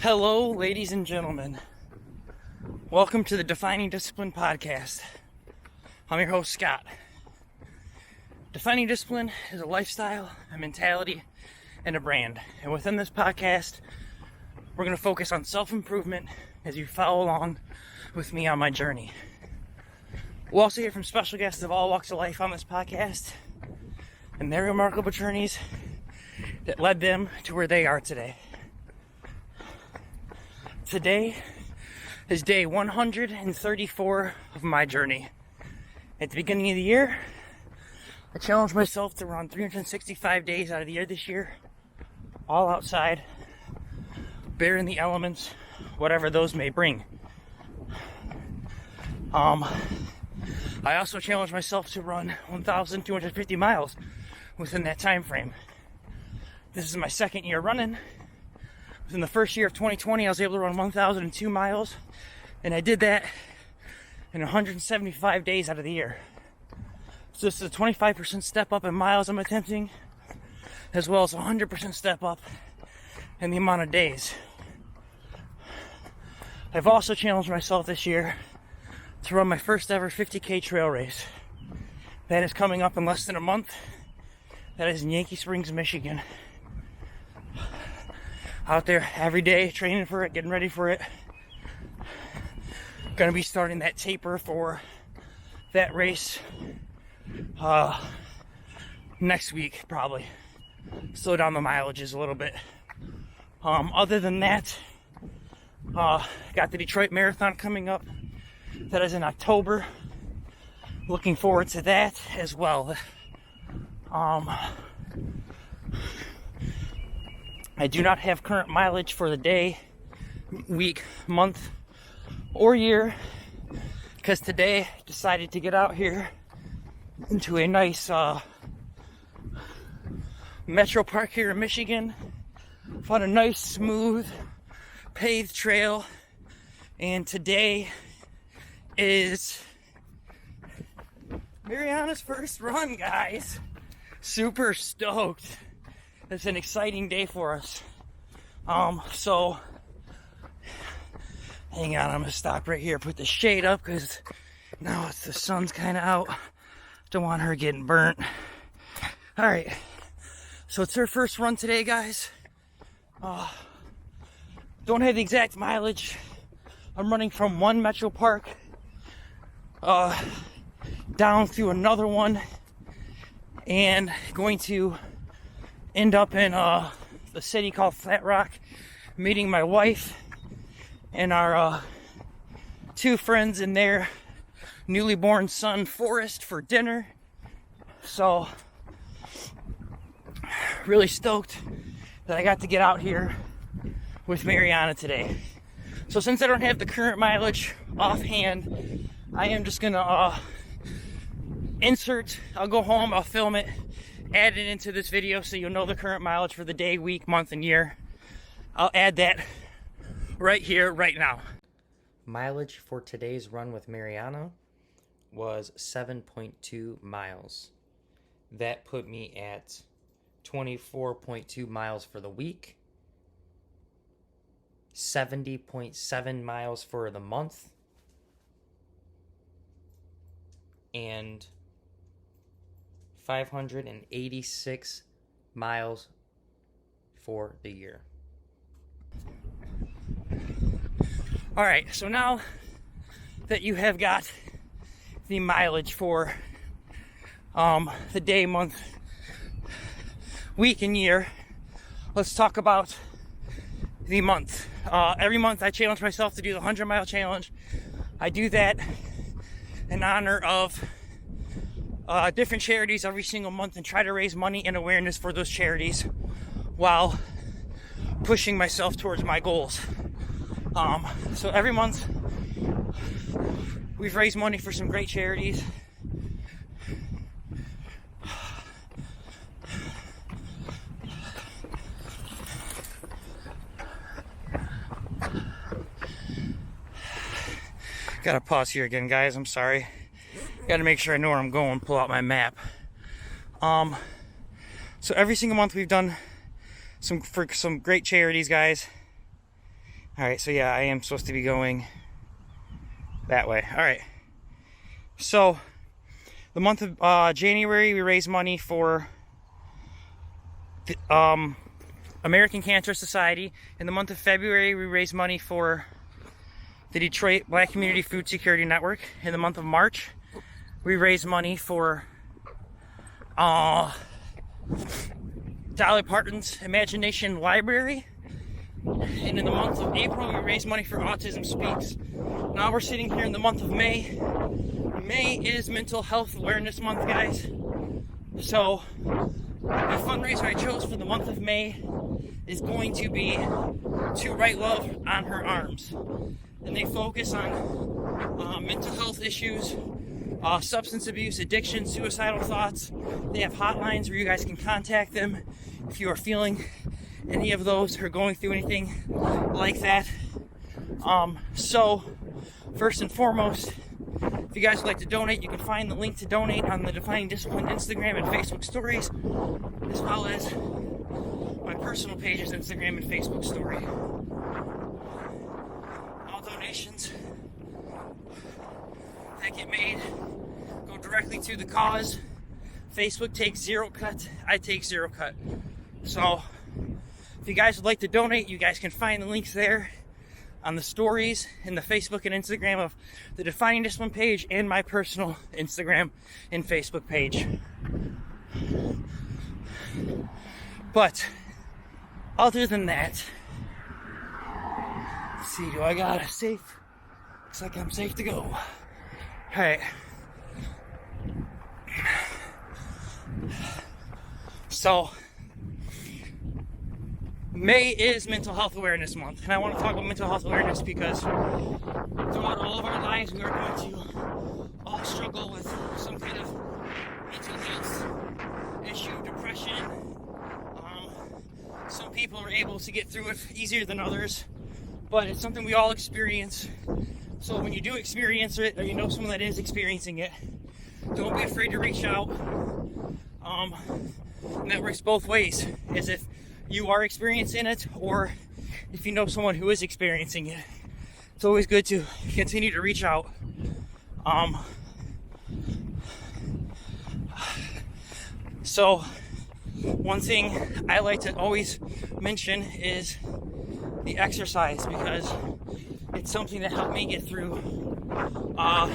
Hello, ladies and gentlemen. Welcome to the Defining Discipline podcast. I'm your host, Scott. Defining Discipline is a lifestyle, a mentality, and a brand. And within this podcast, we're going to focus on self-improvement as you follow along with me on my journey. We'll also hear from special guests of all walks of life on this podcast and their remarkable journeys that led them to where they are today. Today is day 134 of my journey. At the beginning of the year, I challenged myself to run 365 days out of the year this year, all outside, bearing the elements, whatever those may bring. I also challenged myself to run 1,250 miles within that time frame. This is my second year running. Within the first year of 2020, I was able to run 1,002 miles, and I did that in 175 days out of the year. So this is a 25% step up in miles I'm attempting, as well as a 100% step up in the amount of days. I've also challenged myself this year to run my first ever 50K trail race. That is coming up in less than a month. That is in Yankee Springs, Michigan. Out there every day, training for it, getting ready for it. Gonna be starting that taper for that race next week, probably. Slow down the mileages a little bit. Other than that, got the Detroit Marathon coming up. That is in October. Looking forward to that as well. I do not have current mileage for the day, week, month, or year, because today I decided to get out here into a nice metro park here in Michigan. Found a nice, smooth, paved trail, and today is Mariana's first run, guys. Super stoked. It's an exciting day for us. So hang on, I'm gonna stop right here, put the shade up because now the sun's kind of out. Don't want her getting burnt. All right, so it's her first run today, guys. Don't have the exact mileage. I'm running from one metro park down through another one, and going to end up in the city called Flat Rock, meeting my wife and our two friends and their newly born son Forrest for dinner. So really stoked that I got to get out here with Mariana today. So since I don't have the current mileage offhand, I am just gonna I'll go home, I'll film it, add it into this video so you'll know the current mileage for the day, week, month, and year. I'll add that right here, right now. Mileage for today's run with Mariana was 7.2 miles. That put me at 24.2 miles for the week, 70.7 miles for the month, and 586 miles for the year. All right, so now that you have got the mileage for the day, month, week, and year, let's talk about the month. Every month I challenge myself to do the 100-mile challenge. I do that in honor of different charities every single month and try to raise money and awareness for those charities while pushing myself towards my goals. So every month we've raised money for some great charities. Gotta pause here again, guys. I'm sorry. Gotta make sure I know where I'm going. Pull out my map. So every single month we've done for some great charities, guys. All right, so yeah, I am supposed to be going that way. All right. So the month of January, we raised money for the, American Cancer Society. In the month of February, we raised money for the Detroit Black Community Food Security Network. In the month of March, we raised money for Dolly Parton's Imagination Library. And in the month of April, we raised money for Autism Speaks. Now we're sitting here in the month of May. May is Mental Health Awareness Month, guys. So the fundraiser I chose for the month of May is going to be To Write Love on Her Arms. And they focus on mental health issues, substance abuse, addiction, suicidal thoughts. They have hotlines where you guys can contact them if you are feeling any of those or going through anything like that. So first and foremost, if you guys would like to donate, you can find the link to donate on the Defining Discipline Instagram and Facebook stories, as well as my personal pages, Instagram and Facebook story. All donations that get made go directly to the cause. Facebook takes zero cut, I take zero cut. So if you guys would like to donate, you guys can find the links there on the stories in the Facebook and Instagram of the Defining Discipline page and my personal Instagram and Facebook page. But other than that, let's see, do I got a safe? Looks like I'm safe to go. Alright. So May is Mental Health Awareness Month, and I want to talk about mental health awareness because throughout all of our lives we are going to all struggle with some kind of mental health issue, depression. Some people are able to get through it easier than others, but it's something we all experience. So when you do experience it, or you know someone that is experiencing it, don't be afraid to reach out. And that works both ways, as if you are experiencing it or if you know someone who is experiencing it. It's always good to continue to reach out. So one thing I like to always mention is the exercise, because it's something that helped me get through not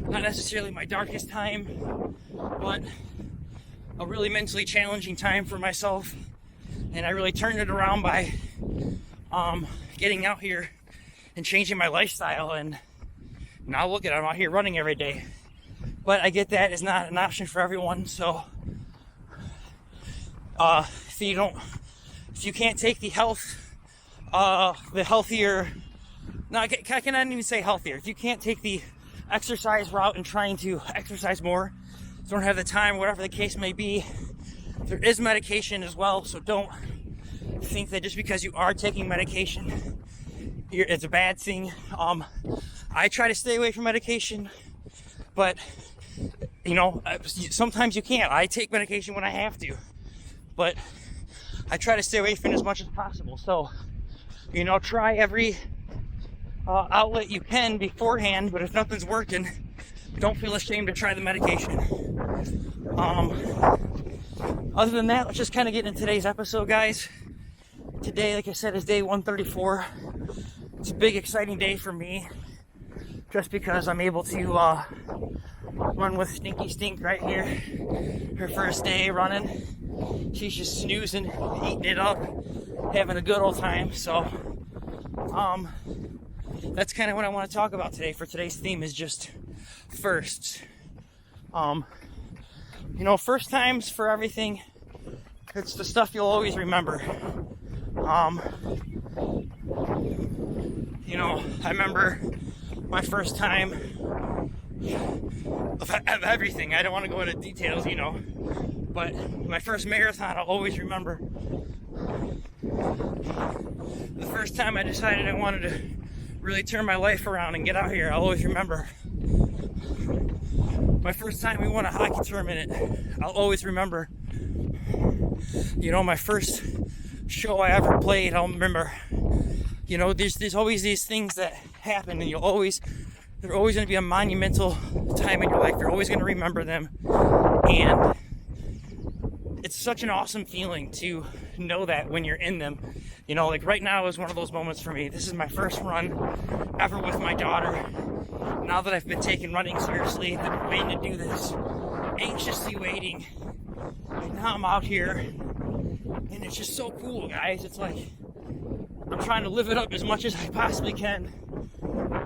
necessarily my darkest time, but a really mentally challenging time for myself. And I really turned it around by getting out here and changing my lifestyle. And now look at it, I'm out here running every day. But I get that is not an option for everyone. So if you can't take the healthier, no, I cannot even say healthier. If you can't take the exercise route and trying to exercise more, don't have the time, whatever the case may be, there is medication as well. So don't think that just because you are taking medication, it's a bad thing. I try to stay away from medication, but sometimes you can't. I take medication when I have to, but I try to stay away from it as much as possible. So, try every outlet you can beforehand, but if nothing's working, don't feel ashamed to try the medication. Other than that, let's just kind of get into today's episode, guys. Today, like I said, is day 134. It's a big, exciting day for me, just because I'm able to run with Stinky Stink right here. Her first day running. She's just snoozing, eating it up, having a good old time. So, that's kind of what I want to talk about today. For today's theme is just firsts. First times for everything. It's the stuff you'll always remember. I remember my first time of everything. I don't want to go into details, but my first marathon I'll always remember. The first time I decided I wanted to really turn my life around and get out here, I'll always remember. My first time we won a hockey tournament, I'll always remember. My first show I ever played, I'll remember. You know, there's always these things that happen, and there's always going to be a monumental time in your life. You're always going to remember them, and it's such an awesome feeling to know that when you're in them. You know, like right now is one of those moments for me. This is my first run ever with my daughter. Now that I've been taking running seriously, I've been waiting to do this, anxiously waiting, and now I'm out here, and it's just so cool, guys. It's like I'm trying to live it up as much as I possibly can,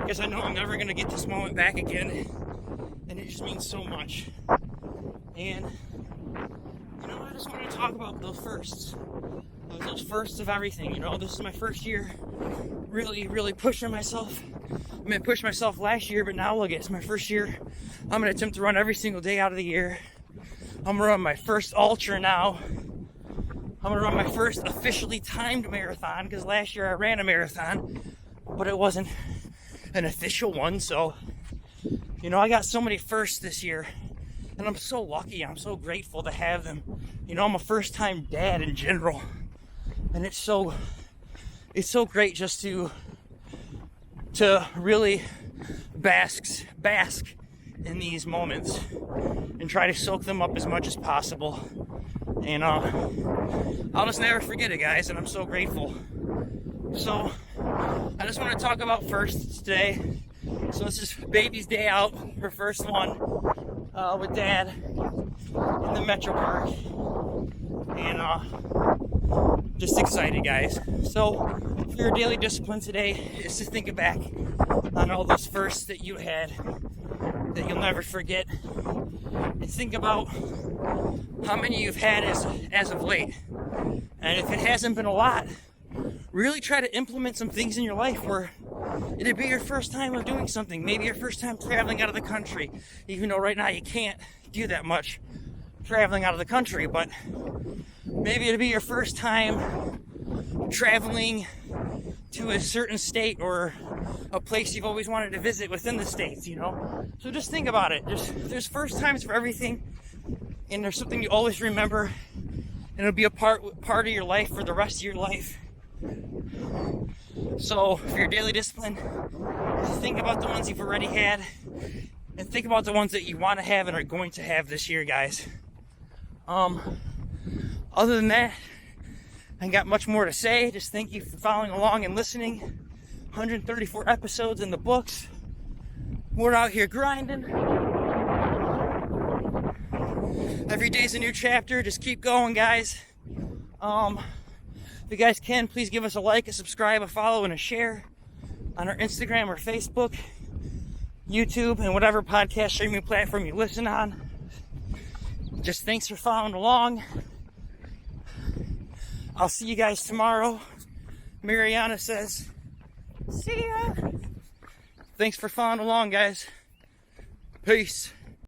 because I know I'm never going to get this moment back again, and it just means so much. And you know, I just wanted to talk about those firsts. Those firsts of everything. You know, this is my first year really pushing myself. I mean, I pushed myself last year, but now look, it's my first year. I'm going to attempt to run every single day out of the year. I'm going to run my first ultra now. I'm going to run my first officially timed marathon, because last year I ran a marathon, but it wasn't an official one. So, you know, I got so many firsts this year. And I'm so lucky, I'm so grateful to have them. You know, I'm a first-time dad in general. And it's so great just to really bask in these moments and try to soak them up as much as possible. And I'll just never forget it, guys, and I'm so grateful. So I just want to talk about firsts today. So this is baby's day out, her first one. With Dad in the Metro Park, and just excited, guys. So for your daily discipline today is to think back on all those firsts that you had that you'll never forget, and think about how many you've had as of late. And if it hasn't been a lot, really try to implement some things in your life where it'd be your first time of doing something. Maybe your first time traveling out of the country, even though right now you can't do that much traveling out of the country, but maybe it'd be your first time traveling to a certain state or a place you've always wanted to visit within the states, you know? So just think about it. There's first times for everything, and there's something you always remember, and it'll be a part of your life for the rest of your life. So for your daily discipline, think about the ones you've already had, and think about the ones that you want to have and are going to have this year, guys. Other than that, I ain't got much more to say. Just thank you for following along and listening. 134 episodes in the books. We're out here grinding. Every day's a new chapter. Just keep going, guys. If you guys can, please give us a like, a subscribe, a follow, and a share on our Instagram or Facebook, YouTube, and whatever podcast streaming platform you listen on. Just thanks for following along. I'll see you guys tomorrow. Mariana says, see ya. Thanks for following along, guys. Peace.